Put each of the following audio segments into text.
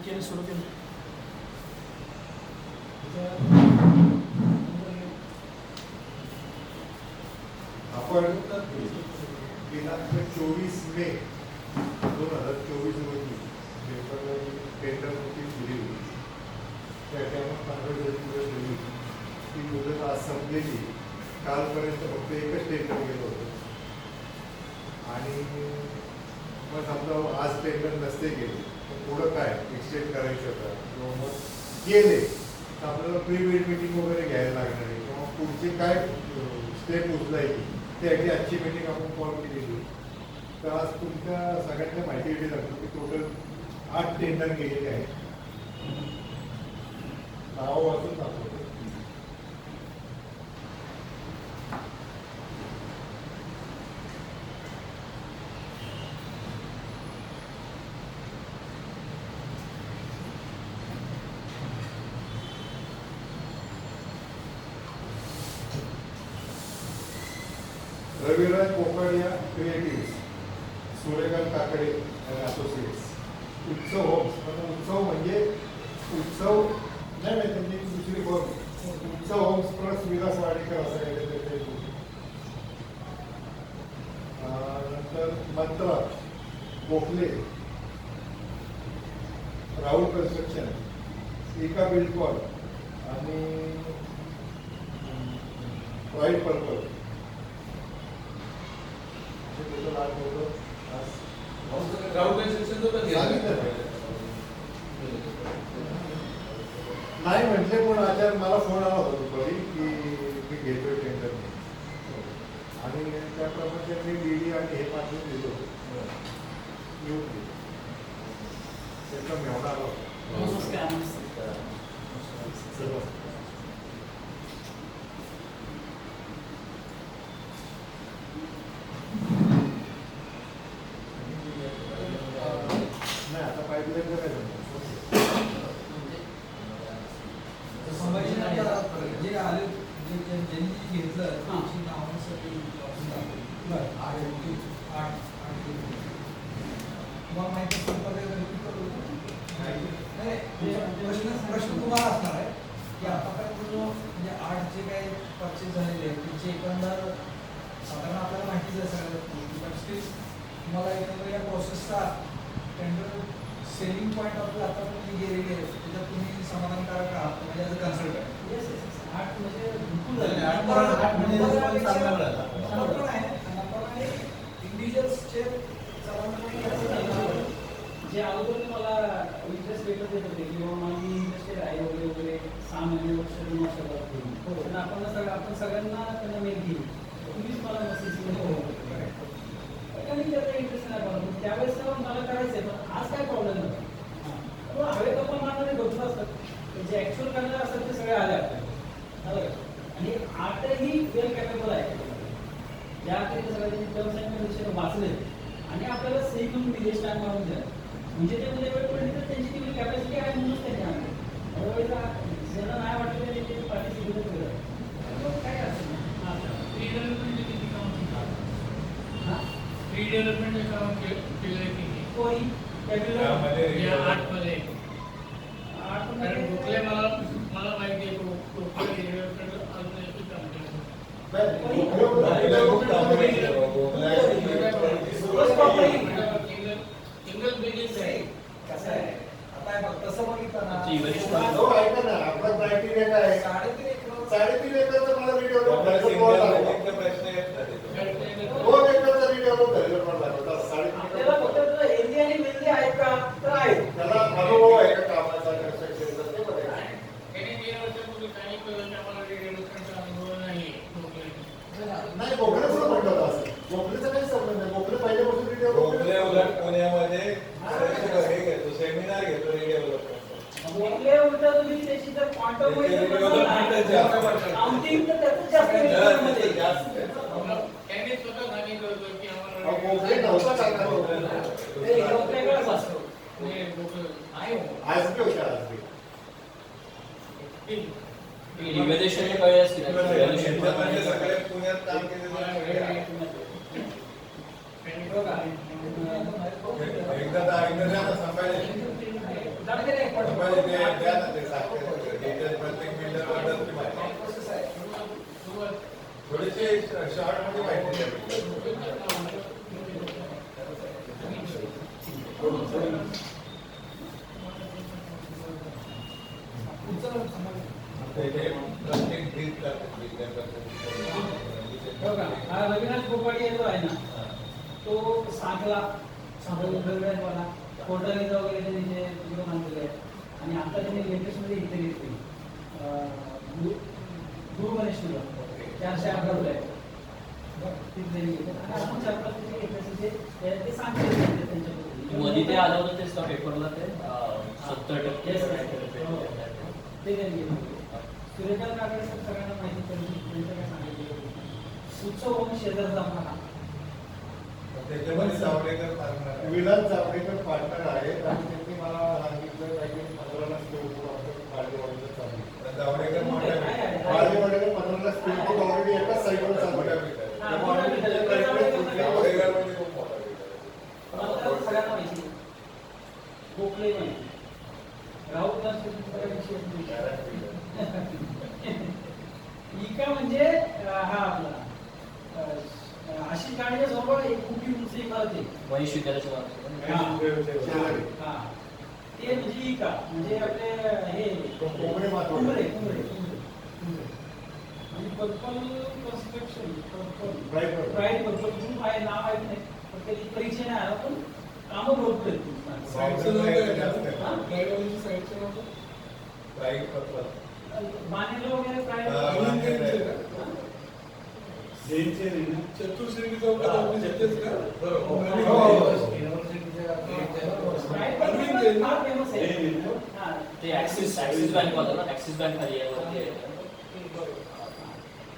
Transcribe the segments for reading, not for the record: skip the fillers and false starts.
केलं सुरू केलं. आपण दिनांक 24 मे 2024 रोजी पेपरला टेंडर नोटीस दिली होती. त्याच्यावर 15 दिली. ती मुदत आज संपलेली. कालपर्यंत फक्त एकच टेंडर गेलं होतं आणि मग समजा आज टेंडर नसते गेले तर पुढं काय एक्सटेंड करायचं का किंवा मग गेले तर आपल्याला प्री बिड मीटिंग वगैरे घ्यायला लागणार आहे किंवा पुढचे काय स्टेप उचलायची त्याची आजची मीटिंग आपण कॉल केलेली. तर आज तुमच्या सगळ्यांना माहिती दिली लागतो की टोटल 8 टेंडर गेलेले आहेत. नाव वाचून दाखवतो. रविराज कोकडिया क्रिएटिव्स, सूर्यकांत काकडे आणि असोसिएट्स, उत्सव होम्स. उत्सव म्हणजे उत्सव नाही माहिती त्यांची दुसरी फॉर्म उत्सव होम्स प्लस विलास वाडेकर असं काहीतरी. नंतर मंत्रा गोखले, राहुल कन्स्ट्रक्शन, एका बिल्डकॉन आणि प्राईड पर्पल. नाही म्हटले पण आचार्य मला फोन आला होता दुपारी की मी घेतोय टेंडर आणि त्याप्रमाणे मी डीडी आणि हे पाठवून दिलं होतं. येऊन गेलो त्याचा मेवणा आला होता. नाही आता पाईपलाईन करायचं जे आले ज्यांनी घेतलं त्यांची नावं सगळी माहिती प्रश्न तुम्हाला असणार आहे की आतापर्यंत म्हणजे 8 जे काही परचेस झालेले आहेत त्यांची एकंदर साधारण आपल्याला माहितीच आहे सगळं. तुम्हाला एकंदर या प्रोसेसचा tender selling point of view आतापर्यंत गेलेली आहे त्याच्यात तुम्ही समाधानकारक आहात म्हणजे ॲज अ कन्सल्टंट. इंडिव्हिज्युअल्सचे जे अगोदर मला इंटरेस्ट भेटत देत होते किंवा माझी इंटरेस्टेड आहे वगैरे वगैरे 6 महिने वर्ष 2 वर्षात पण आपण सगळ्यांना त्यांना मेल केली तुम्हीच मला मेसेज मी त्याचा इंटरेस्ट नाही बनवतो त्यावेळेस मला करायचं आहे. पण आज काय प्रॉब्लेम नव्हता. हवेत आपण मानणारे भरपूर असतात जे ॲक्च्युअल करणार असतात ते सगळे आले आपल्याला आणि 8ही वेल कॅपेबल आहे. ज्या काही सगळ्यांनी टर्म्स अँड कंडिशन वाचले आणि आपल्याला सही करून दिले स्टॅम्प मारून द्या म्हणजे ते मध्ये वेळ पडली तर त्यांची ती कॅपॅसिटी आहे म्हणूनच त्यांनी आणली. अदरवाईज ज्यांना नाही वाटलं ते पार्टिसिपेट करत काय असेल रिडेव्हलपमेंट काम केलं की कोणी या 8 मध्ये कारण गोखले मला माहिती आहे गोखले रिडेव्हलपमेंट अजून काम सिंगल बिल्डिंग आहे. कसं आहे आता तसं बघितलं ना आपला क्रायटेरिया काय आहे 3.5 एकरचा मला व्हिडिओ प्रश्न येत नाही. 2 एकरचा व्हिडिओ आपल्याला फक्त एरिया आणि मेल्ली आहेत का तर आहे त्याला अनुभव आहे का कामाचा कन्स्ट्रक्शनचा ते बघायचं. त्यांनी 3 वर्षापूर्वी काही करून आम्हाला रिडेव्हलपमेंटचा अनुभव नाही. नाही गोखलेच म्हटलं असं गोखलेचा काही संबंध नाही. गोखले पहिल्यापासून व्हिडिओ गोखले उलट पुण्यामध्ये सेमिनार घेतो रिडेव्हलपमेंट. गोखले उलट तुम्ही त्याची जर क्वांटम काउंटिंग तर त्यातच जास्त त्यांनी स्वतः सांगितलं होतं की आम्हाला गोखले नव्हता चालणार वेगळाच असतो. आज बी होता आज बी लिमिटेशन काय असते सगळे पुण्यात काम केलेलं बघा एकदा सांभाळले मोबाईल ते द्या ना ते सांगते डिटेल प्रत्येक बिल्डरबद्दल माहिती प्रोसेस आहे. थोडीशी शॉर्टमध्ये माहिती द्या. ते प्रत्येक ब्रीथ बघा हा रविनाथ गोपाडी जो आहे ना तो सांगला वेगवेगळ्या कोर्टाने वगैरे त्यांनी जे व्हिडिओ मांडलेले आहेत आणि आता त्यांनी लेटेस्ट मध्ये इथे घेतली गुरु गणेशला 411 रुपये तिथे घेतले आणि आपण 4-5 घेतले ते सांगते त्यांच्या मध्ये ते आलं होतं तेच का पेपरला ते 70% ते त्यांनी घेतले सूर्यकांत काकडे सगळ्यांना माहिती त्यांचं काय सांगितलं उत्सव होऊन शेजारचा म्हणा त्याच्यामध्ये जावडेकर पार्टनर आहे. विलास जावडेकर पार्टनर आहेत आणि त्यांनी मला सांगितलं काहीतरी 15 लाख बाळेवाडीचं चालू आहे. पण जावडेकर मोठ्या बिल्डर. बाळेवाडीला 15 लाख स्क्वेअर फूट ऑलरेडी एकाच साईडवर चालू मोठ्या आहे. बिल्डर. जावडेकर जावडेकर म्हणजे खूप मोठा बिल्डर. मला तर सगळ्यांना माहिती गोखले माहिती राऊत इका म्हणजे हा आपला आशिष गाडीच्या जवळ एक खूप उंच इमारत आहे महेश विद्यालयाच्या मागे. शेजारी. हा ते म्हणजे इका म्हणजे आपले हे कोंबडे मातोड. कुंबळे आणि purple construction Bright Purple. Bright purple group आहे नाव आहे नाही पण कधी परिचय नाही आला पण कामं भरपूर आहेत साईडचं नाव काय जास्त आहे? हा? Pride purple. मानेला वगैरे काय चतुर्श्रेणी चौकात आपण तिथेच का? फार फेमस आहे हा. ते ऍक्सिस बँक होतं ना, ऍक्सिस बँक खाली आहे वरती आहे.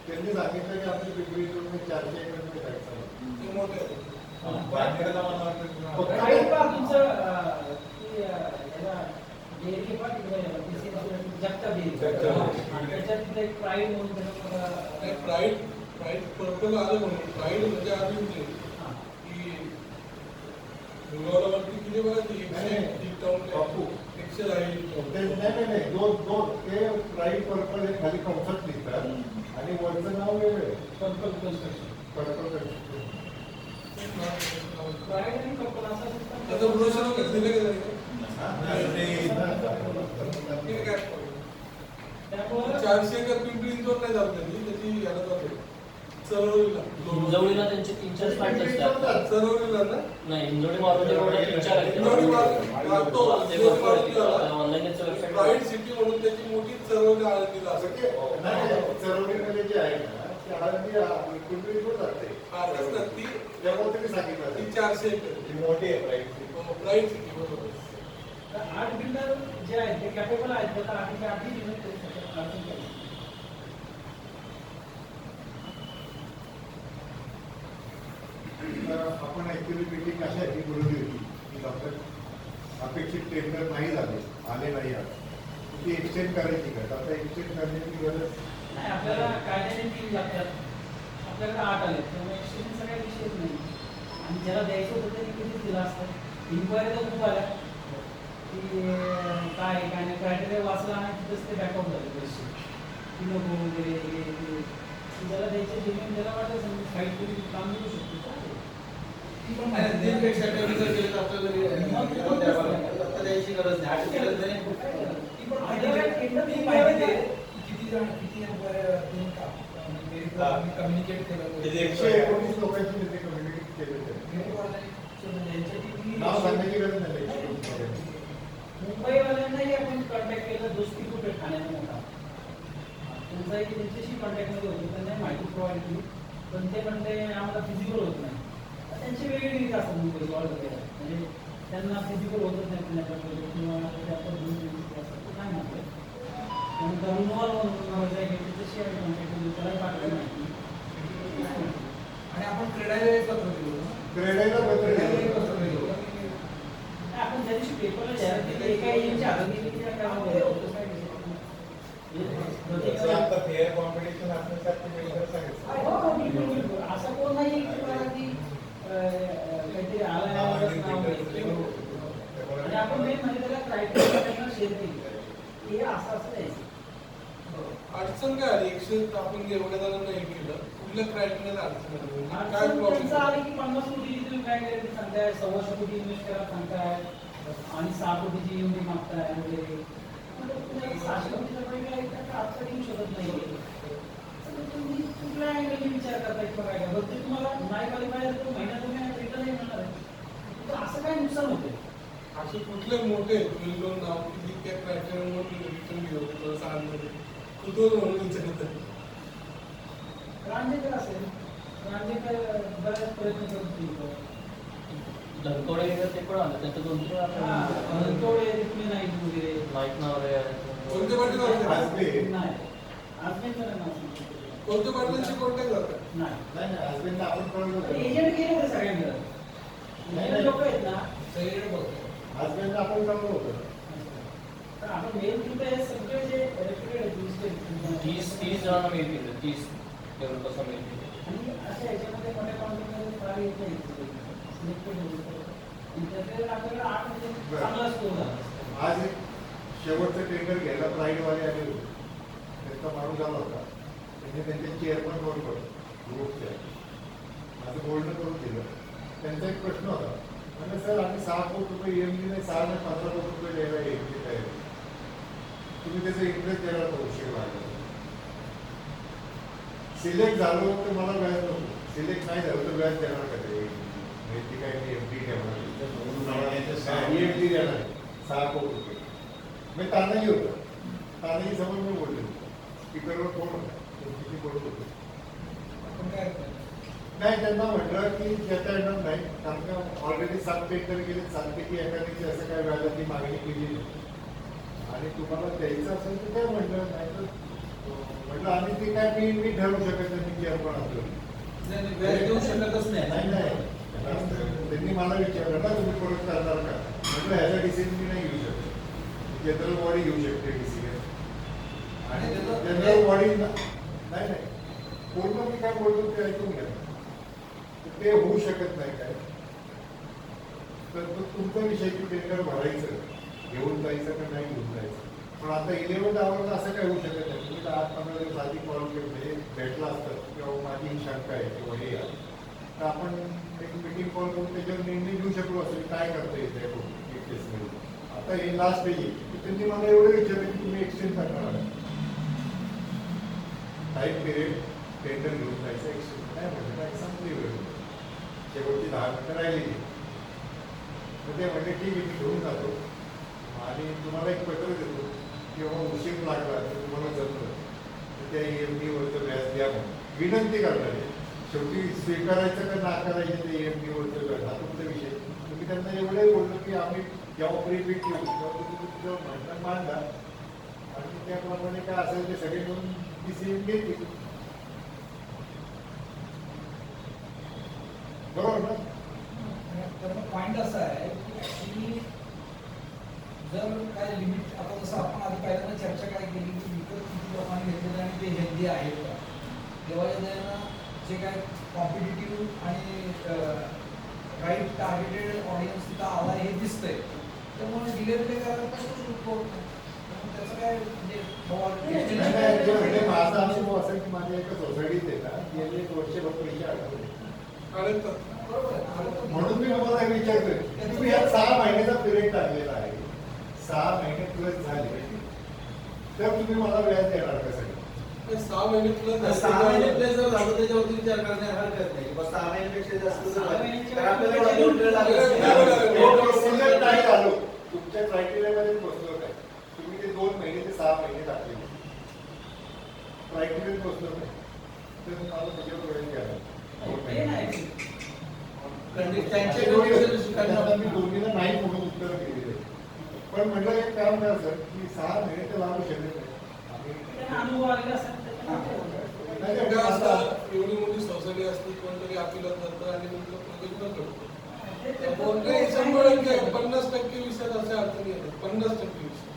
त्यांनी सांगितलं की आपली पिंपरी चिंचवड 400 एकरमध्ये site चालू आहे. ते मोठे आहे. बांधकामाला मला वाटतं तुम्हाला- काही पहा तुमचं की, याला डेअरी पहा तिकडे जगता डेअरी जगताप डेअरी. हा, त्याच्यात तिथे एक प्राईड म्हणून नाही, त्याला, प्राईड पर्पल आलं म्हणून प्राईड म्हणजे आधी होते हा. की मुलाला वरती किती बघा ती 100 टाउन बापू. 180 ते नाही दोन ते प्राईड पर्पल हे खाली कंसात लिहितात आणि वरचं नाव वेगळं आहे. पर्पल कन्स्ट्रक्शन पर्पल प्राईड आणि पर्पल असा system. आता ब्रोशर घेतलेलं का नाही? ते- ते काय त्यामुळं 400 एकर पिंपरी चिंचवड नाही जात त्यांनी त्याची याला जाते चरवलीला हिंजवडीला त्यांचे 3-4 स्पॉट असतात. चरवलीला ना नाही, हिंजवडी मारुती रोडला 3-4 आहेत. हिंजवडी मारुती ते भरपूर आहेत. ऑनलाईनचं वेबसाईट प्राईड सिटी म्हणून त्याची मोठी चरवली आळंदीला असते चरवणीमध्ये जे आहे ना ते आळंदी पिंपरी चिंचवड जाते. असंच ना ती त्यामुळे त्यांनी सांगितलं ती 400 एकर ती मोठी आहे प्राईड. प्राईड सिटी बरोबर तर 8 बिल्डर जे आहेत ते कॅपेबल आहेत त्याचा 8 युनिट करू शकतात अडचण काही नाही. तर आपण ऍक्च्युली मीटिंग अशासाठी बोलवली होती की डॉक्टर अपेक्षित टेंडर नाही आले नाही आज ती एक्सटेंड करायची का तर आता एक्सटेंड करण्याची गरज नाही आपल्याला कायद्याने 3 लागतात आपल्याकडे 8 आले त्यामुळे एक्सटेन्शनचा काही विषयच नाही आणि ज्याला द्यायचं होतं त्यांनी कितीच दिलं असतं इन्क्वायरी तर खूप आल्या की काय नाही क्रायटेरिया वाचला आणि तिथंच ते बॅकआउट झाले पैसे की नको वगैरे हे ते ज्याला द्यायचे जेवण ज्याला वाटत फाईट करून काम मिळू शकतो चालेल. ती पण माहिती आहे. पेक्षा कमी जर केलं तर आपल्याला आता द्यायची गरज नाही. आठ केलं तरी ती पण माहिती आहे. ती माहिती आहे. किती जण किती देऊन कम्युनिकेट केलं किती 119 लोकांची तिथे कम्युनिकेट केलेली आहे. नाव सांगण्याची गरज नाही. मुंबईवाल्यांनाही आपण कॉन्टॅक्ट केला दोस्ती कुठे ठाण्याचा मोठा त्यांचाही त्यांच्याशी कॉन्टॅक्टमध्ये होतो त्यांना माहिती प्रोव्हाइड केली पण ते म्हणते आम्हाला फिजिकल होत नाही त्यांची वेगळी रीत असतात मुंबई सॉल्व वगैरे म्हणजे त्यांना फिजिकल होतच नाही पुण्याकडे किंवा त्याचं नाही म्हटलं त्यानंतर रुनवाल त्याच्याशी आम्ही कॉन्टॅक्ट केली त्यालाही पाठवलं माहिती आणि आपण क्रीडाला पत्र दिलं ना. क्रेडाईला पत्र क्रीडाला दिलं. पत्र दिलं. आपण ज्या दिवशी पेपरला जाहिरात केली एका एजंटच्या हातात गेली की त्या कामामध्ये होतच काय त्याचं आता फेअर कॉम्पिटिशन असण्यासाठी बिल्डर सांगितलं. हो, बिलकुल, बिलकुल. असं कोण नाही की मला ती काहीतरी आला नामांकित नाव बिल्डर आहे. आणि आपण मेन म्हणजे त्याला क्रायटेरिया शेअर असं असं द्यायचं. अडचण काय आली? एक्सेल आपण एवढ्या जणांना हे केलं, कुठल्या क्रायटेरियाला अडचण आली? म्हणजे काय अडचण प्रॉब्लेम? त्यांचं आलं की 50 कोटी तुम्ही काय करायचं सांगताय, 125 कोटी इन्व्हेस्ट करा सांगताय आणि 6 कोटीची EMD मागताय वगैरे. मग तुम्हाला 600 कोटीचा पैसा आहे तर आता येऊ शकत नाही. तुम्ही कुठल्या अँगलने विचार करताय किंवा काय करताय? ते तुम्हाला नाही पाहिजे पाहिजे तर महिना तुम्ही रिटर्न नाही मिळणार आहे. तर असं काय नुकसान होते? असे कुठले मोठे वेल नोन नाव की त्या क्रायटेरियावर रिटर्न घेऊ थोडंसं अंदाज कुठून म्हणून विचारत रांजेकर असेल, रांजेकर बऱ्याच प्रयत्न करतो. धनकोडे वगैरे ते पण आलं त्याचं 2-3 तेवढे तुम्ही नाही वगैरे लाईट नाव कोणत्या पार्टी जातात? हसबेंड नाही. आज नाही तर नाही. कोणत्या पार्टीशी कॉन्टॅक्ट जातात? नाही. नाही हसबेंडला आपण कळवलं एजंट गेले होते सगळ्यांकडे. नाही. लोक आहेत ना, सगळीकडे बघतो. हसबेंडला आपण कळवलं होतं. तर आपण मेल थ्रू हे सगळे जे रेप्युटेड आहेत, 30 जणांना मेल केलं, 30 डेव्हलपर्सना मेल केलं. आणि अशा ह्याच्यामध्ये मोठ्या कॉन्ट्रॅक्टमध्ये फार येत नाही. सिलेक्टेड होते. आणि त्याच्यात आपल्याला 8 म्हणजे चांगला स्कोर झाला. आज एक शेवटचं टेंडर घ्यायला प्राईडवाले आले होते. त्यांचा माणूस आला होता. त्यांनी त्यांचे चेअरमन बरोबर ग्रुपचे माझं बोलणं करून दिलं. त्यांचा एक प्रश्न होता, म्हणजे सर आम्ही 6 कोटी रुपये EMD नाही 6 आणि 15 कोटी रुपये द्यायला EMD तयार आहे. तुम्ही त्याचा इंटरेस्ट द्यायला तर उशीर लागला. सिलेक्ट झालो तर मला व्याज नको, सिलेक्ट नाही झालं तर व्याज देणार का ते? ती काय EMD ठेवणार EMD देणार 6 कोटी रुपये. मी तानाजी होता, तानाजी समोर मी बोललो स्पीकरवर फोन होता, किती बोलत होतो. आपण काय करतो? नाही त्यांना म्हटलं की त्याचा येणार नाही, कारण का ऑलरेडी 7 टेंडर गेले, 7 पैकी एकाने असं काय व्याजाची मागणी केली नाही आणि तुम्हाला द्यायचं असेल तर काय म्हटलं, नाही तर म्हटलं आम्ही ते काय मी ठरवू शकत नाही, मी चेअरमन असतो. नाही, व्याज देऊ शकतच नाही. नाही त्यांनी मला विचारलं ना तुम्ही परत करणार का? म्हटलं ह्याचा डिसिजन मी नाही घेऊ शकत, जनरल बॉडी घेऊ शकते डिसिजन. आणि जनरल बॉडी नाही पूर्ण मी काय बोलतो ते ऐकून घ्या. ते होऊ शकत नाही काय, तर तुमचा विषय की टेंडर भरायचं, घेऊन जायचं का नाही घेऊन जायचं. पण आता 11th आवरला असं काय होऊ शकत नाही. तुम्ही तर 8-15 दिवस आधी कॉल केले भेटला असतात किंवा माझी ही शंका आहे किंवा हे आहे, तर आपण एक मीटिंग कॉल करून त्याच्यावर निर्णय घेऊ शकलो असेल काय करता येते केसमध्ये. आता हे लास्ट आहे की त्यांनी मला एवढं विचारलं की तुम्ही एक्सचेंज करणार आहे टाईम पिरियड, टेंडर घेऊन जायचं एक्सचेंज काय म्हणजे काय चांगली वेळ शेवटची 10 मिनिटं राहिली. मग ते म्हणजे ठीक आहे मी घेऊन जातो आणि तुम्हाला एक पत्र देतो किंवा उशीर लागला तर तुम्हाला जमलं तर त्या EMD वरचं व्याज द्या म्हणून विनंती करणार आहे. शेवटी स्वीकारायचं का नाकारायचं ते EMD वरचं व्याज हा तुमचा विषय. तुम्ही त्यांना एवढंही बोललो की आम्ही जेव्हा प्रीपीट घेऊ तेव्हा तुम्ही तुमचं म्हणणं मांडा आणि त्याप्रमाणे काय असेल ते सगळे मिळून डिसिजन घेतील. बरोबर ना? तर मग पॉईंट असा आहे की ऍक्च्युली जर काय लिमिट आता जसं आपण आधी पहिल्यांदा चर्चा काय केली की विकत किती लोकांनी घेतलेलं आणि ते हेल्दी आहेत का, तेव्हा त्यांना जे काय कॉम्पिटिटिव्ह आणि राईट टार्गेटेड ऑडियन्स तिथं आला हे दिसतंय, त्यामुळे डिलिव्हरी करायला त्याचं काय म्हणजे माझा अनुभव असेल की माझ्या एका सोसायटीत आहे ना गेले 1 वर्षभर पैसे अडकले. म्हणून मी तुम्हाला विचारतोय तुम्ही ह्या 6 महिन्याचा पिरियड टाकलेला आहे, 6 महिने प्लस झाले तर तुम्ही मला व्याज देणार का सगळं? 6 महिने प्लस 6 महिने प्लस जर झालं त्याच्यावरती विचार करण्यास हरकत नाही. बस 6 महिन्यापेक्षा जास्त जर झालं तर आपल्याला एवढा 2 ट्रेड लागेल नाही आलो तुमच्या क्रायटेरियामध्ये पोहोचलो काय? तुम्ही ते 2 महिने ते 6 महिने टाकले क्रायटेरियात पोहोचलो नाही तर मला त्याच्यावर वेळ घ्यायला ते नाही. त्यांच्या मी दोन्हीला नाही म्हणून उत्तर दिलेले. पण म्हटलं एक काम करा सर की 6 महिने तर लागू शकत नाही. त्यांना अनुभव आलेला असेल काय असतं, एवढी मोठी सोसायटी असते कोणतरी अपिलात जातं आणि म्हटलं प्रोजेक्ट न करतो कोणत्याही 100% 50% विषयात अशा अडचणी येतात. 50% विषय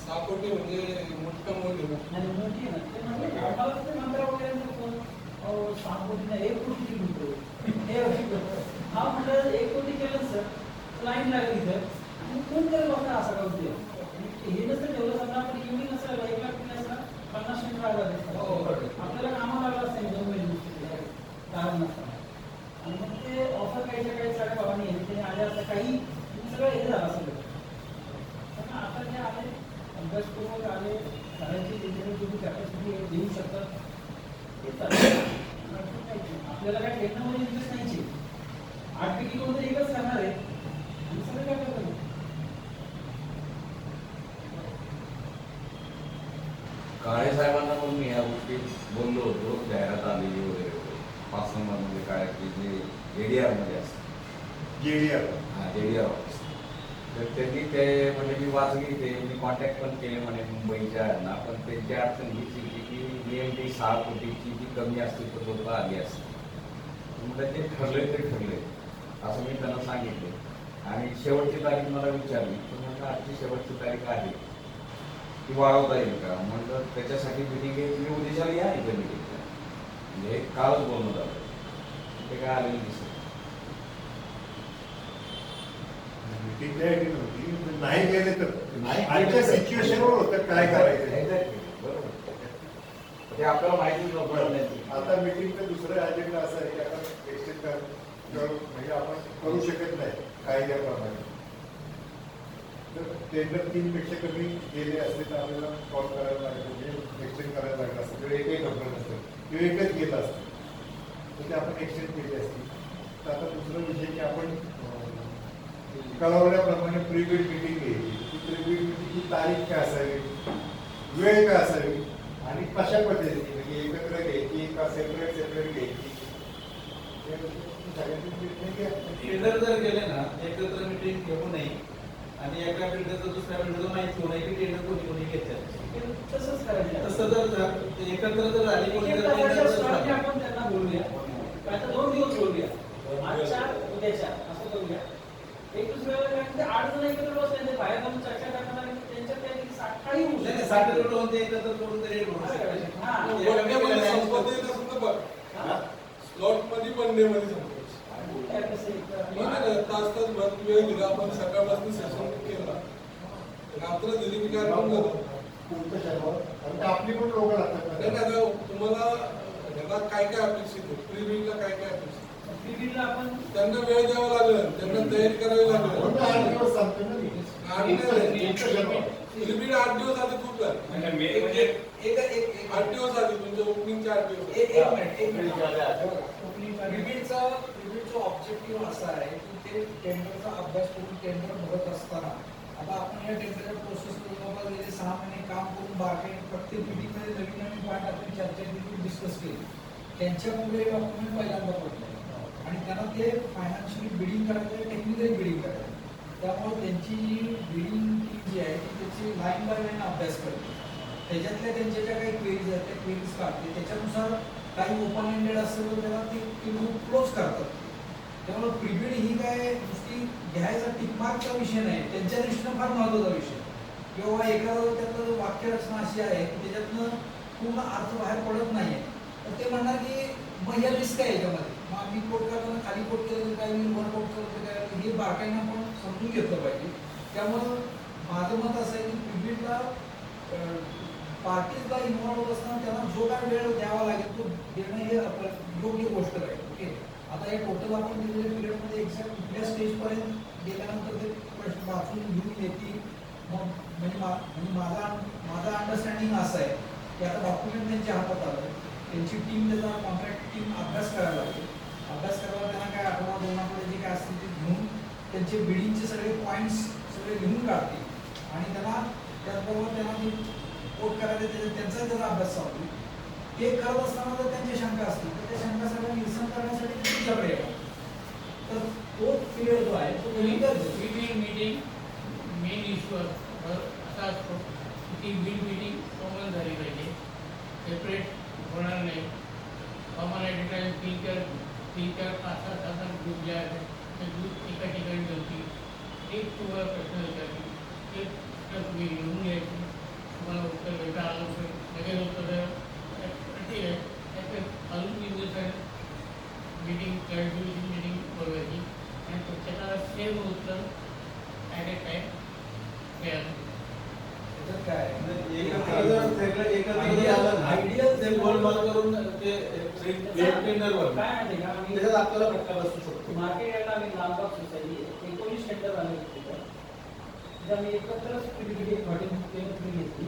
6 कोटी म्हणजे मोठा मोठ आहे. मोठी आहे ना. ते म्हणजे आम्हाला ते मंत्रालयात कोण 6 कोटी नाही 1 कोटी म्हणतो. हा म्हटलं 1 कोटी केलं सर लाईन लागली इथं आणि कोणतरी लोकांना असं करू आणि हे नसतं ठेवलं समजा आपण इव्हिनिंग असं 1 लाख किती असतं 50 मिनिट राहिला हो, बरोबर. आपल्याला कामाला लागलं असतं 2 महिने कारण नसताना आणि मग ते ऑफर काहीच्या काही साडे भावाने ते आले असं काही सगळं हे झालं असं पण आता जे आले अभ्यासपूर्वक आले करायची त्यांच्याकडे कॅपॅसिटी देऊ शकतात ते चालेल. आपल्याला काय टेक्नॉलॉजी इंटरेस्ट नाहीची 8 पैकी कोणतं एकच करणार आहे आणि सगळं काय करतात. काळे साहेबांना पण मी या गोष्टी बोललो होतो, जाहिरात आलेली वगैरे 5 नंबरमध्ये काय की जे एडीआरमध्ये असतं JDR. JDR ऑफिस, तर त्यांनी ते म्हणजे मी वाचली ते मी कॉन्टॅक्ट पण केले म्हणे मुंबईच्या यांना, पण त्यांची अडचण हीच होती की नियम 6 कोटीची जी कमी असते तर लोक आली असते. म्हणजे ते ठरले ते ठरले असं मी त्यांना सांगितलं आणि शेवटची तारीख मला विचारली तर म्हटलं आजची शेवटची तारीख आहे ती वाढवता येईल का. म्हटलं त्याच्यासाठी मिटिंग आहे तुम्ही उद्याच्याला या इथं मिटिंगला, म्हणजे कालच बोलणं झालं ते काय आलेलं दिसत मीटिंग द्यायची नव्हती, नाही गेले तर नाही आजच्या सिच्युएशनवर होतं काय करायचं. बरोबर, ते आपल्याला माहितीच नव्हतं. आता मीटिंगचं दुसरं अजेंडा असं आहे की आपण एक्सटेंड म्हणजे आपण करू शकत नाही कायद्याप्रमाणे. तर टेंडर 3 पेक्षा कमी गेले असते तर आपल्याला कॉल करायला लागलं म्हणजे एक्सटेंड करायला लागलं असतं किंवा एकही घडलं नसतं किंवा एकच गेलं असतं तर ते आपण एक्सटेंड केली असती. तर आता दुसरा विषय की आपण कळवल्याप्रमाणे प्रीबिड मिटिंग घ्यायची. ती प्रीबिड मिटिंगची तारीख काय असावी, वेळ काय असावी आणि कशा पद्धतीने म्हणजे एकत्र घ्यायची का सेपरेट घ्यायची सगळ्यांची निर्णय घ्या. टेंडर जर गेले ना एकत्र मिटिंग घेऊ नये आणि एका बिल्डरचं दुसऱ्या बिल्डरचं माहिती होऊ नये की टेंडर कोणी घेतलं. तसंच करायचं. तसं जर एकत्र जर झाली कोणी एक जर तासाच्या tender slot ने जर आपण त्यांना बोलूया. आता 2 दिवस बोलूया. आजच्या उद्याच्या असं करूया. एक दुसऱ्याला काय म्हणते 8 जण एकत्र बसले ते बाहेर जाऊन चर्चा करणार आणि त्यांच्यात काहीतरी 60 काही होऊ नाही, शकतं. 60 लोक होऊन ते एकत्र करून तरी एक होऊ शकतं. हा. वनडेमध्ये संपत येईल असं तर बघ, स्लॉट मध्ये वनडेमध्ये संपत. काय कसं एक- तास भर वेळ दिला आपण सकाळपासून सेशन केला रात्र दिली मी काय करून जातो. कोणतं शहर आणि आपली पण लोक लागतात नाही, नाही, तुम्हाला ह्याला काय काय अपेक्षित आहे, प्रीबिडला काय काय अपेक्षित आहे? प्रीबिडला आपण त्यांना वेळ द्यावा लागेल, त्यांना तयारी करावी लागेल. म्हणून 8 दिवस सांगतो ना मी. प्रीबिड 8 दिवस आधी खूप झाले. एक 8 दिवस आधी तुमच्या ओपनिंगच्या 8 दिवस आधी. एक मिनिट रिबीडचं ऑब्जेक्टिव्ह असा आहे की ते टेंडरचा अभ्यास करून टेंडर भरत असताना आता आपण या टेंडरच्या प्रोसेस बाबा गेले 6 महिने काम करून बाकी प्रत्येक मिटिंगमध्ये नवीन नवीन पॉईंट आपण चर्चा केली डिस्कस केली. त्यांच्यामुळे डॉक्युमेंट पहिल्यांदा पडलं आणि त्यांना ते फायनान्शियली बिडिंग करायचं टेक्निकली बिडिंग करायचं. त्यामुळे त्यांची जी बिडिंग जी आहे ती त्याची लाईन बाय लाईन अभ्यास करते. त्याच्यातल्या त्यांच्या ज्या काही क्वेरीज आहेत त्या क्वेरीज काढते. त्याच्यानुसार काही ओपन एंडेड असेल तर त्याला ते क्लोज करतात. त्यामुळे प्रीबिड ही काय नुसती घ्यायचा टिकमार्कचा विषय नाही, त्यांच्या दृष्टीनं फार महत्त्वाचा विषय. किंवा एखादं त्यातलं वाक्यरचना अशी आहे की त्याच्यातनं पूर्ण अर्थ बाहेर पडत नाही आहे तर ते म्हणणार की मग या रिस्क आहे याच्यामध्ये. मग आम्ही कोट करताना खाली कोट केलं तर काय होईल, वर कोट केलं तर काय होईल, हे बारकाईनं आपण समजून घेतलं पाहिजे. त्यामुळं माझं मत असं आहे की प्रीबिडला पार्टीजला इन्व्हॉल्व होत असताना त्यांना जो काय वेळ द्यावा लागेल तो देणं हे योग्य गोष्ट राहील. ओके, आता हे टोटल आपण दिलेल्या पिरियडमध्ये एक्झॅक्ट कुठल्या स्टेजपर्यंत गेल्यानंतर ते प्रश्न वाचून घेऊन येतील. मग म्हणजे माझा अंडरस्टँडिंग असं आहे की आता डॉक्युमेंट त्यांच्या हातात आलं, त्यांची टीम त्याचा कॉन्ट्रॅक्ट टीम अभ्यास करायला लागेल. अभ्यास करायला त्यांना काय आठवडा 2 आठवडे जे काय असतील ते घेऊन त्यांचे बिडिंगचे सगळे पॉईंट्स सगळे लिहून काढतील आणि त्यांना त्याचबरोबर त्यांना जे कोट करायचं त्यांचा अभ्यास चालू. ते करत असताना जर त्यांच्या शंका असतील तर त्या शंका सगळ्या निरसन करण्यासाठी तुमच्याकडे येतात. तर तो पिरियड जो आहे तो मीटिंग मेन इश्यू असा असतो की ती मीटिंग कॉमन झाली पाहिजे, सेपरेट होणार नाही. Common at a time 3-4 5-6 group जे आहेत ते ग्रुप एका ठिकाणी जातील. एक तुम्हाला प्रश्न विचारतील, एक तुम्ही लिहून घ्यायची, तुम्हाला उत्तर देता आलं तर लगेच उत्तर ठीक आहे. त्याच्यात अजून 3 दिवसांनी मीटिंग कॅल्क्युलेशन मीटिंग बोलवायची आणि प्रत्येकाला सेम उत्तर ॲट ए टाईम द्यायला टेंडर वर काय माहिती का आम्ही त्याच्यात आपल्याला फटका बसू शकतो. मार्केट यार्डला आम्ही लालबाग सोसायटी 19 टेंडर आले होते तिथं. तिथं आम्ही एकत्रच एक हॉटेल बुक केलं, तुम्ही घेतली.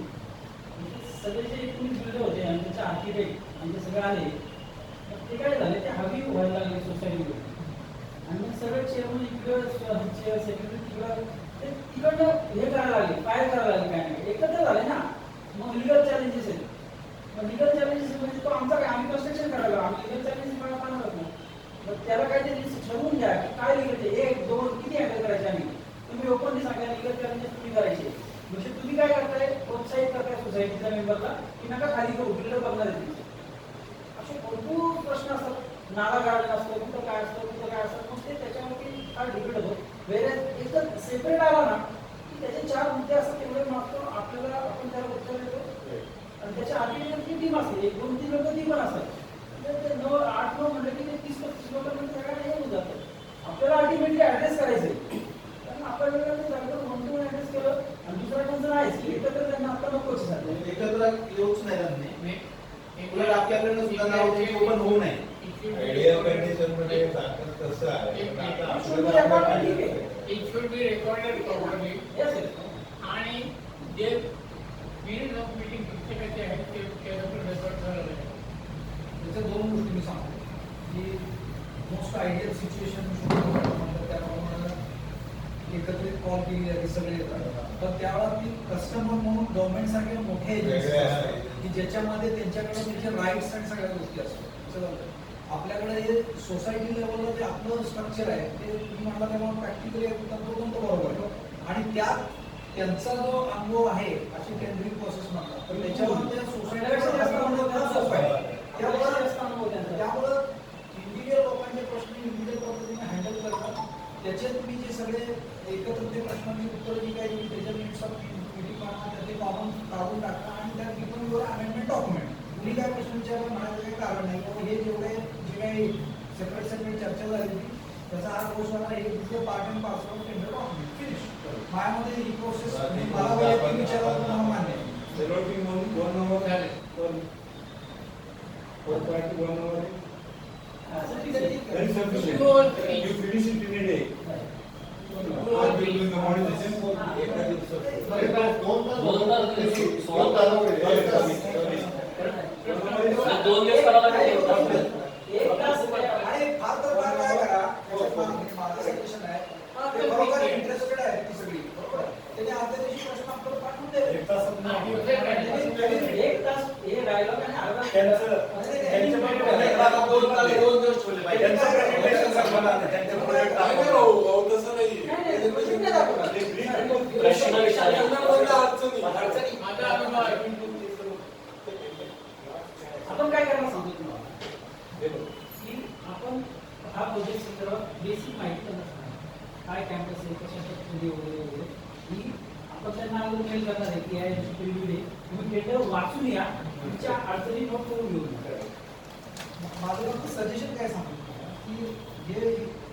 सगळे जे 19 बिल्डर होते आणि त्याचे आर्किटेक्ट आणि ते सगळे आले, मग ते काय झाले, ते हवी व्हायला लागले सोसायटीमध्ये. आणि मग सगळे चेअरमन इकडं सेक्रेटरी तिकडं ते तिकडनं हे करायला लागले, फायर करायला लागले, काय नाही एकत्र झाले ना. मग लिगल चॅलेंजेस आहेत. मग लिगल चॅलेंजेस म्हणजे तो आमचा काय, आम्ही कन्स्ट्रक्शन करायला, आम्ही लिगल चॅलेंजेस पाहणारच नाही. मग त्याला काहीतरी ठरवून घ्या की काय लिगल, 1, 2 किती हँडल करायचे आम्ही. तुम्ही ओपनली सांगा लिगल चॅलेंजेस तुम्ही करायचे. म्हणजे तुम्ही काय करताय, प्रोत्साहित करताय सोसायटीच्या मेंबरला की नका खाली करू, बिल्डर बघणार आहे. असे भरपूर प्रश्न असतात. नाला गार्डन असतं, कुठं काय असतं, कुठं काय असतं, मग ते त्याच्यावरती फार डिपेंड होतो. वेळेस एकदम सेपरेट आला ना की त्याचे 4 मुद्दे असतात, तेवढे मागतो आपल्याला, आपण त्याला उत्तर देतो. आणि त्याच्या आर्टिकलची टीम असते, 1-2-3 लोक ती पण असतात. म्हणजे ते 8-9 म्हणलं की ते 30-35 लोकांमध्ये सगळ्यांना हे होऊन जातं. आपल्याला अल्टिमेटली ऍड्रेस करायचंय, कारण आपण वेगळं ते जागेवर म्हणून ऍड्रेस केलं आणि दुसरा त्यांचं आहेच की एकत्र त्यांना आता नकोच झालं. एकत्र येऊच नाही त्यांनी. मी- उलट आपल्याकडनं सुद्धा नाव ओपन होऊ नये. आयडिया कंडिशन मध्ये सांगत कसं आहे, पण आता आपल्याला It should be recorded properly. Yes, yes. आणि जे minutes of meeting पुस्तकाचे आहेत ते त्याच्यावर रेकॉर्ड झालं आहे. त्याच्या 2 गोष्टी मी सांगतो की मोस्ट आयडियल सिच्युएशन म्हणतात त्याप्रमाणे एकत्रित कॉल केली जाते, सगळे येतात. पण त्यावेळेला ती कस्टमर म्हणून गव्हर्नमेंट सारखे मोठे एजन्सी वेगळे असतात आहेत. की ज्याच्यामध्ये त्यांच्याकडे त्यांचे राईट्स आणि सगळ्या गोष्टी असतात. चला, आपल्याकडे हे सोसायटी लेवलला जे आपलं स्ट्रक्चर आहे ते तुम्ही म्हणला तेव्हा प्रॅक्टिकली तंतोतंत बरोबर आहे. आणि त्यात त्यांचा जो अनुभव आहे अशी टेंडरिंग प्रोसेस म्हणतात, तर त्याच्यावर त्या सोसायटीचा जास्त अनुभव त्यांना सोपा आहे. त्यामुळं इंडिव्हिज्युअल लोकांचे प्रश्न इंडिव्हिज्युअल पद्धतीने हँडल करतात. त्याचे तुम्ही जे सगळे एकत्र ते प्रश्नांची उत्तर जी काही त्याच्या मिनिट्स ऑफ मीटिंग मारणार ते कॉमन काढून टाका आणि त्या टिकून अमेंडमेंट डॉक्युमेंट तुम्ही काय प्रश्न विचारला म्हणायचं काही कारण नाही. पण हे जेवढे जे काही सेपरेट चर्चा झाली होती त्याचा हा घोषणा हे दुसरं part and parcel of tender document finish. माझ्यामध्ये ही प्रोसेस मला वैयक्तिक विचारायला तुम्हाला मान्य आहे. Developing one hour for part 1 hour. Very sufficient. You finish it in a day. Or you will in the morning the same for एका दिवसात. 2 तास दिवशी 16 तास. 2 दिवस करावं लागेल. एक तास आणि फार तर फार काय करा, माझं सजेशन आहे ते बरोबर इंटरेस्टेड आहे ती सगळी, बरोबर त्याने आदल्या दिवशी प्रश्न आपल्याला पाठवून द्यावे. एक तासात एक तास हे डायलॉग आणि अर्धा दोन दिवस ठेवले पाहिजे. तसं नाही. प्रश्न विचारा. अडचणी माझा अनुभव आहे. आपण काय करायला सांगतो तुम्हाला की आपण हा प्रोजेक्ट संदर्भात बेसिक माहिती त्यांना सांगा, काय कॅम्पस आहे, कशासाठी वगैरे वगैरे ही आपण त्यांना अगोदर मेल करणार आहे की या प्रिव्ह्यू डे तुम्ही टेंडर वाचून या, तुमच्या अडचणी नोट करून घेऊन या. माझं फक्त सजेशन काय सांगतो तुम्हाला की हे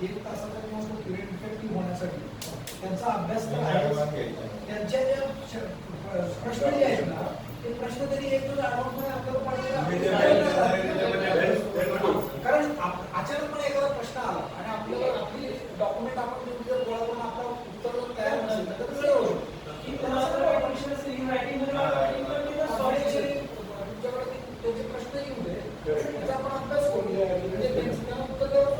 1 तासाचा किंवा तो पिरियड इफेक्टिव्ह होण्यासाठी त्यांचा अभ्यास तर आहे. त्यांच्या ज्या प्रश्न जे आहेत ना ते प्रश्न तरी एक दोन ॲडव्हान्समध्ये आपल्याला कारण अचानकपणे एखादा प्रश्न आला आणि आपल्याला आपली डॉक्युमेंट आपण जर गोळा करून आपला उत्तर तयार नसेल तर वेळ होईल की तुम्हाला जर काही परीक्षा असेल रायटिंग मध्ये सॉरी तुमच्याकडे त्याचे प्रश्न येऊ दे त्याचा आपण अभ्यास करूया म्हणजे त्यांना उत्तर द्यावं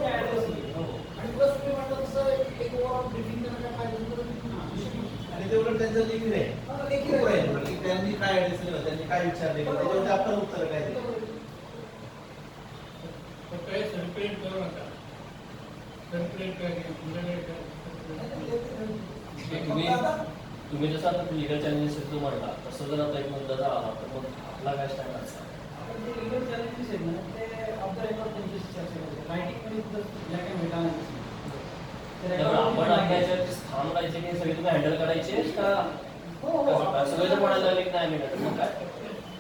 आणि प्लस तुम्ही म्हणता तसं एक ओव्हरऑल ब्रीफिंग देणं काय आणि तेवढं त्यांचं लेखी आहे. लेखी आहे. की त्यांनी काय ऍड्रेस त्यांनी काय विचारले त्याच्यावर आपण उत्तर काय दिलं. फक्त हे सर्क्युलेट करू नका. सर्क्युलेट करा. तुम्ही जसं आता लिगल चॅलेंजेस तो म्हणला तसं जर आता एक मुद्दा जर आला तर मग आपला काय स्टँड असणार? आपण जे लिगल चॅलेंजेस आहेत ना ते ऑफ द रेकॉर्ड त्यांच्याशी चर्चा करतो. रायटिंगमध्ये सुद्धा ज्या काही भेटायला आपण आपल्या स्थान राहायचे की सगळे तुम्ही हँडल करायचे का सगळे जर म्हणायला लागले की नाही मिळत मग काय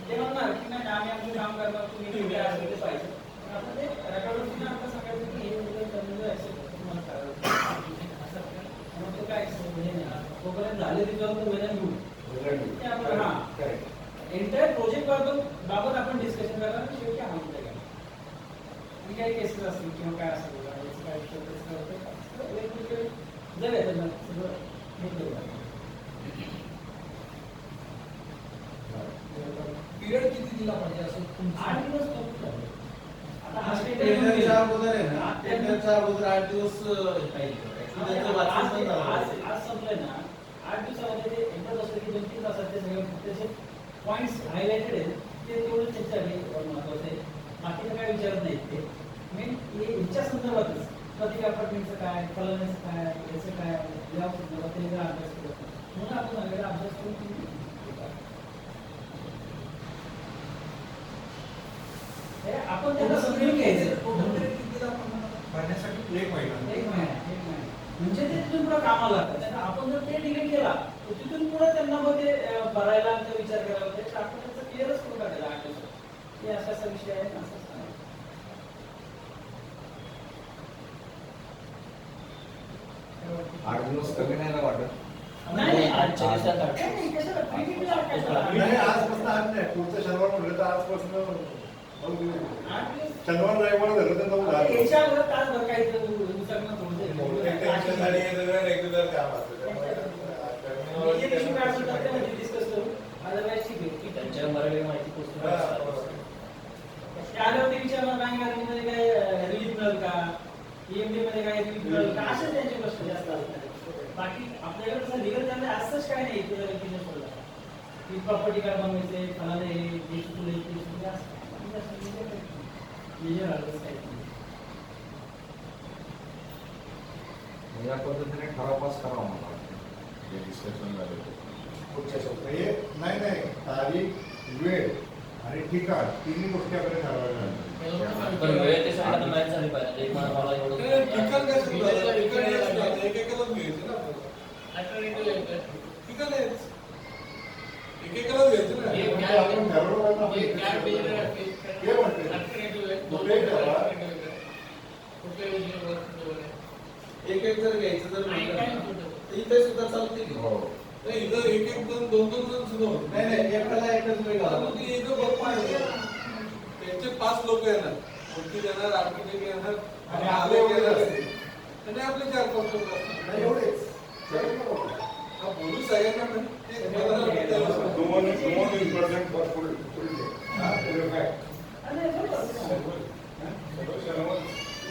ते म्हणणार की नाही आम्ही आमचं काम करणार तुम्ही कुठे असं ते पाहिजे. पण आपण ते रेकॉर्डवरती ना आता सांगायचं की हे लिगल चॅलेंज ऍक्सेप्ट तुम्हाला करावं असं काय हे नाही तोपर्यंत झाले तिच्यावर तो वेदन घेऊ ते आपण हां एंटायर प्रोजेक्ट बाबत आपण डिस्कशन करणार शेवटी हा मुद्दा घ्या. जी काही केसेस असतील किंवा काय असेल याचं काय वेगवेगळे जाऊया त्यांना सगळं हे करूया. पिरियड किती दिला पाहिजे असं तुमचं 8 दिवस complete झाले. आता हा state टेंडरच्या आज अगोदर आहे ना, टेंडरच्या अगोदर 8 दिवस पाहिजे. त्याचं वाचन पण झालं पाहिजे. आज संपलंय ना 8 दिवसामध्ये ते एकदाच असतं की 2-3 तासात ते सगळे त्याचे पॉईंट्स हायलाइटेड आहेत ते तेवढं त्यांच्यासाठी महत्वाचं आहे. बाकीचं काय विचारत नाहीत ते मेन ह्याच्या संदर्भातच प्रत्येक अपार्टमेंटचं काय फलनाचं काय याचं काय या संदर्भात ते जरा अभ्यास करत म्हणून आपण सगळ्याला अभ्यास करून आपण त्याला समजून घ्यायचं टोटल किती दिला आपण भरण्यासाठी? 1 महिना. एक महिना म्हणजे ते तिथून पुढे कामाला लागतात त्यांना आपण जर ते डिलीट केला तर तिथून पुढे त्यांना मग ते भरायला आणि ते विचार करायला लागते आपण त्याचं क्लिअरच करून टाकायला 8 दिवसात हे असा असा विषय आहे असं असं आहे. 8 दिवस कमी नाही ना वाटत? नाही आजच्या दिवसात नाही, नाही, कशाला? प्रीमियमला कशाला? नाही आजपासून आज नाही पुढचं शनिवार म्हटलं तर आजपासून 8 दिवस शनिवार रविवार झालं तर 9 आता याच्यावर तासभर काही तर दुसऱ्यांना थोडं रेग्युलर काम असतं जे issue काय असेल तर त्यामध्ये discuss करू. Otherwise ठीक आहे. त्यांच्या मराठी माहिती पुस्तक ते आल्यावरती विचारणार बँक गॅरंटीमध्ये काय रिलीफ मिळेल का EMD मध्ये काय रिलीफ मिळेल का असे त्यांचे प्रश्न जास्त असतात. बाकी आपल्याकडे कसं लिगल त्यामध्ये असंच काय नाही की प्रॉपर्टी कार्ड बनवायचे फलाने जे चुकले ते चुकले असं मेजर आलं काही या पद्धतीने ठराव पास करावा मला वाटतं. जे डिस्कशन झालं ते. पुढच्या हे नाही तारीख वेळ आणि ठिकाण तिन्ही गोष्टी आपल्याला ठरवायला लागतात. पण वेळ ते सांगा तर मॅच झाली पाहिजे एक मला ते एवढं ठिकाण काय सांगतात? ठिकाण हेच राहतं. एकेकालाच घ्यायचं ना आपल्याला. ठिकाण हेच. एकेकालाच घ्यायचं ना. आपण ठरवलं पाहिजे आपण हे म्हणते कुठेही ठरवा. एक जर घ्यायचं जर म्हटलं ना, तर इथे सुद्धा चालते की? हो. नाही, इथं एक जण 2 जण सुद्धा होत नाही नाही, एकाला एकच वेळ घाला. परंतु ते इथं बरोबर आहे. त्यांचे 5 लोक येणार, वकील येणार, आर्किटेक्ट येणार आणि आणि आपले आले येणार एवढे आणि आपले 4-5 लोक असणार. नाही एवढेच हा बोलू सगळ्यांना पण ते बघायला लागतं.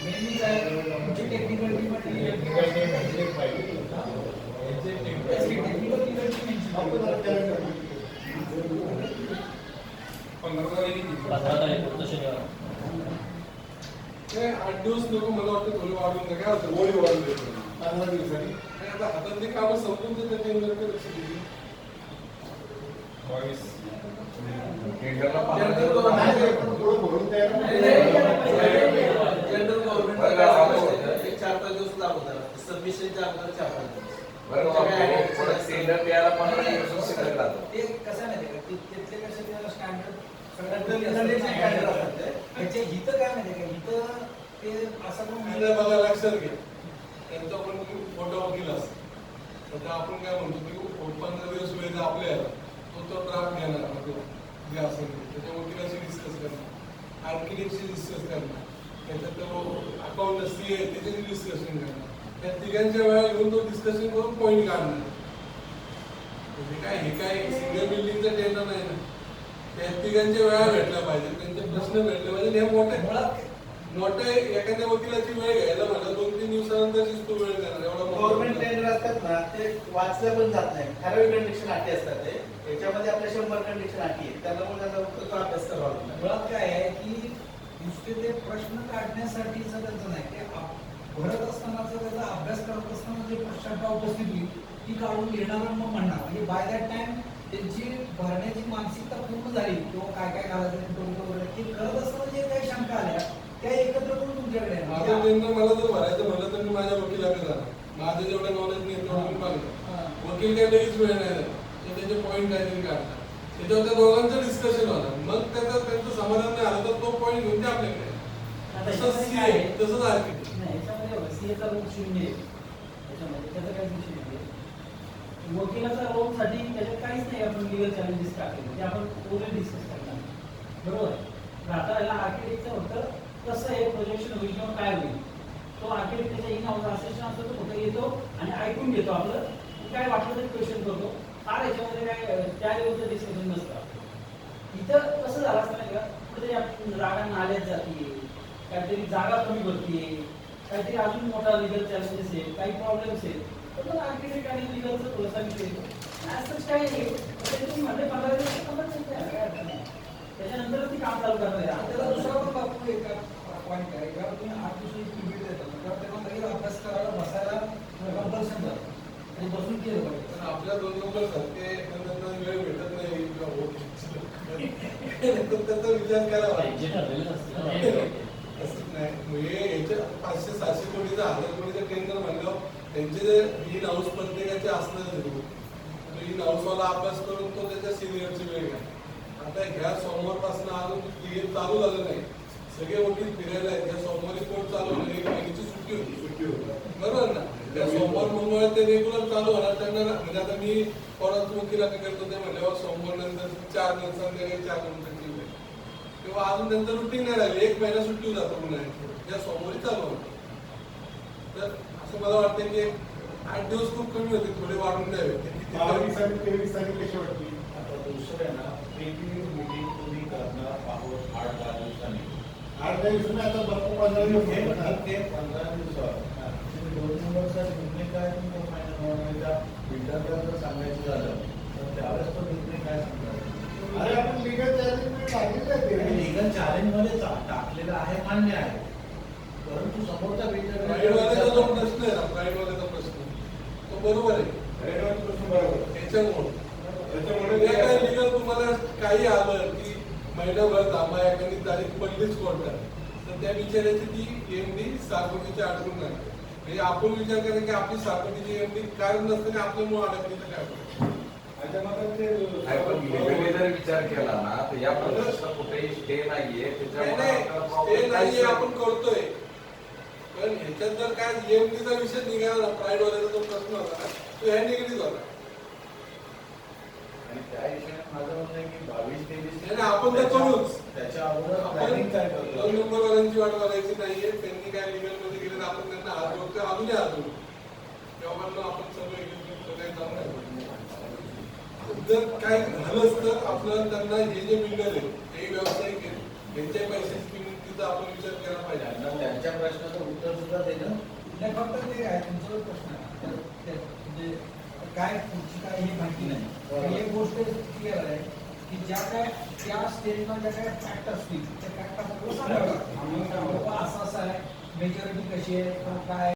मेनली काय तुमची टेक्निकल टीम आणि टेक्निकल टीम 15 तारीख पुढचं शनिवार ते 8 दिवस नको मला वाटतं थोडी वाढून द्या. काय होतं गोळी वाढून देतो 15 दिवसांनी आणि आता हातातली कामं संपून देतात टेंडरकडे लक्ष दिली. टेंडरला नाही, थोडं भरून द्यायला जनरल गव्हर्नमेंट एक 4-5 दिवस लागतात. सबमिशनच्या अगोदर 4-5 दिवस. टेंडर द्यायला 15 दिवस शिल्लक राहतो. ते कसं नाही का तिथले कसे स्टँडर्ड त्याच्या हिथं काय माहिती का इथं ते असं पण आणि मला लक्षात घ्या त्यांचा पण मोठा वकील असतो. आता आपण काय म्हणतो की 15 दिवस वेळ जर आपल्या याला तो ड्राफ्ट घेणार जे असेल त्याच्या वकिलाशी डिस्कस करणार, आर्किटेक्टशी डिस्कस करणार, त्याच्यात अकाउंट सीए त्याच्याशी डिस्कशन करणार. त्या तिघांच्या वेळा घेऊन तो डिस्कशन करून पॉईंट काढणार. म्हणजे काय हे काय सिंगल बिल्डिंगचं टेंडर नाही ना. त्या तिघांच्या वेळा भेटल्या पाहिजे, त्यांचे प्रश्न भेटले पाहिजे. हे मोठे एखाद्या वकिलाची वेळ घ्यायला मला 2-3 दिवसानंतरच तो वेळ देणार एवढा गव्हर्नमेंट टेंडर असतात ना, ते वाचल्या पण जात नाही. ठराविक कंडिशन अटी असतात ते. याच्यामध्ये आपल्या 100 कंडिशन अटी आहेत. त्यामुळे त्यांना फक्त तो अभ्यास करावा लागतो. मुळात काय आहे की नुसते ते प्रश्न काढण्यासाठीच त्यांचं नाही ते भरत असतानाचा त्याचा अभ्यास करत असताना जे प्रश्नता उपस्थित होईल ती काढून घेणार आणि मग म्हणणार म्हणजे बाय दॅट टाइम त्यांची भरण्याची मानसिकता पूर्ण झाली किंवा काय काय घालायचं वगैरे ते करत असताना जे काही शंका आल्या त्या एकत्र करून तुमच्याकडे येणार. माझं टेंडर मला जर भरायचं म्हणलं तर मी माझ्या वकिलाकडे जाणार. माझं जेवढं नॉलेज नाही तेवढं मी मागणार. वकील काय लगेच वेळ नाही देणार. ते त्याचे पॉईंट काहीतरी काढतात. त्याच्यावर त्या दोघांचं डिस्कशन होणार. मग त्यांचं समाधान नाही आलं तर तो पॉईंट घेऊन ते आपल्याकडे येणार. तसंच सीए तसंच आर्किटेक्ट. नाही याच्यामध्ये सीएचा रोल 0 आहे. त्याच्यामध्ये त्याचा काहीच विषय नाही. वकिलाचा रोलसाठी त्याच्यात काहीच नाही आपण लिगल चॅलेंजेस टाकले ते आपण ओरल डिस्कस करणार बरोबर आहे. आता याला आर्किटेक्टचं फक्त कसं हे प्रोजेक्शन होईल किंवा काय होईल. तो आर्किटेक्ट त्याच्या इन हाऊस असिस्टंट असतो तो कुठे येतो आणि ऐकून घेतो आपलं, काय वाटलं तरी क्वेश्चन करतो. फार याच्यामध्ये काय त्या लेवलचं डिस्कशन नसतं. इथं कसं झालं असतं नाही का, कुठेतरी जागा नाल्यात जाते, काहीतरी जागा कमी भरतीये, काहीतरी अजून मोठा लिगल चॅलेंजेस आहेत, काही प्रॉब्लेम्स आहेत, तर मग आर्किटेक्ट आणि लिगलचं थोडंसं विषय असंच काय आहे. तुम्ही म्हणले 15 दिवस काय अडचण नाही. त्याच्यानंतरच ती काम चालू करणार आणि त्याला आहे. दुसरा पण बाबू एक पॉईंट आहे, जेव्हा तुम्ही 8 दिवसाची पिरियड देता तेव्हा तेव्हा काही अभ्यास करायला बसायला कंपल्शन जातं आणि बसून केलं पाहिजे. पण आपल्या 2 नंबर सारखे त्यांना वेळ भेटत नाही किंवा होत नाही. त्याचा विचार करावा. जे ठरलेलं असतं ना. असंच नाही म्हणजे याच्या 500-700 कोटीचा 1000 कोटीचा टेंडर म्हणलं त्यांचे जे इन हाऊस प्रत्येकाचे असणार इन हाऊसवाला अभ्यास करून तो त्याच्या सिनियरची वेळ घ्या. आता ह्या सोमवारपासून अजून क्लिअर चालू झालं नाही, सगळे वकील फिरायला आहेत. या सोमवारी कोर्ट चालू होणार, 1 महिन्याची सुट्टी होती बरोबर ना. त्या सोमवार मंगळवार ते रेग्युलर चालू होणार. त्यांना म्हणजे आता मी परत वकिलाकडे करतो ते म्हणल्यावर सोमवार नंतर 4 नंतर संध्याकाळी 4 नंतर किंवा अजून त्यांचं रुटीन नाही राहिलं. 1 महिना सुट्टी जातो पुन्हा या सोमवारी चालू होतं. तर असं मला वाटतं की 8 दिवस खूप कमी होते, थोडे वाढून द्यावे. 22 आणि 23 तारीख कशी वाटली? आता दुसरं आहे ना, प्रीव्यू मीटिंग तुम्ही करणार आहोत 8-10 दिवसांनी. 8 दिवसांनी आता 15 दिवस हे होतात ना. ते 15 दिवसावर तुम्ही 2 नंबरचा निर्णय काय तुमचा फायनल बिल्डरला जर सांगायचं झालं तर त्यावेळेस तो निर्णय काय सांगणार? अरे आपण लीगल चॅलेंजमेंट टाकलेलं आहे ते. लीगल चॅलेंज मध्ये टाकलेलं आहे, मान्य आहे, परंतु समोरचा प्राईडवाल्याचा जो बिल्डर प्रश्न आहे ना, प्राईडवाल्याचा प्रश्न तो बरोबर आहे. त्याच्यामुळे जे काही लिगल तुम्हाला काही आलं की महिनाभर थांबा, एखादी तारीख पडलीच कोर्टात, तर त्या बिचाऱ्याची ती एमडी 6 कोटीच्या अडकून नाही. म्हणजे आपण विचार करा की आपली 6 कोटीची एमडी कारण नसताना आपल्यामुळे अडकली तर काय होतं. नाही, पण legally जर विचार केला ना तर या प्रोसेसला कुठेही स्टे नाहीये. ते नाहीये आपण करतोय, पण ह्याच्यात जर काय एमडीचा विषय निघाला ना, प्राईडवाल्याचा जो प्रश्न होता ना, तो ह्या निगडीत होता. आणि त्या हिशोबाने माझं म्हणणं आहे की 22-23 नाही, आपण तर करूच. त्याच्या अगोदर आपण प्लॅनिंग काय करतो? 2 नंबरवाल्यांची वाट बघायची नाहीये. त्यांनी काय लिगल मध्ये गेले तर आपण त्यांना हात जोडतो, अजूनही हात जोडतो. तेव्हा आपण सगळं सगळे जाऊन जर काय झालंच तर आपल्याला त्यांना हे जे बिल्डर आहे हे व्यावसायिक आहे, यांच्या पैशाची किंमतीचा आपण विचार केला पाहिजे. त्यांना त्यांच्या प्रश्नाचं उत्तर सुद्धा देणं नाही, फक्त ते आहे तुमचा जो प्रश्न आहे म्हणजे काय पुढची काय ही माहिती नाही. पण एक गोष्ट क्लिअर आहे की ज्या काय त्या स्टेजला ज्या काय फॅक्ट असतील त्या फॅक्ट आपल्याला सांगावं लागतं. असं आहे, मेजॉरिटी कशी आहे, काय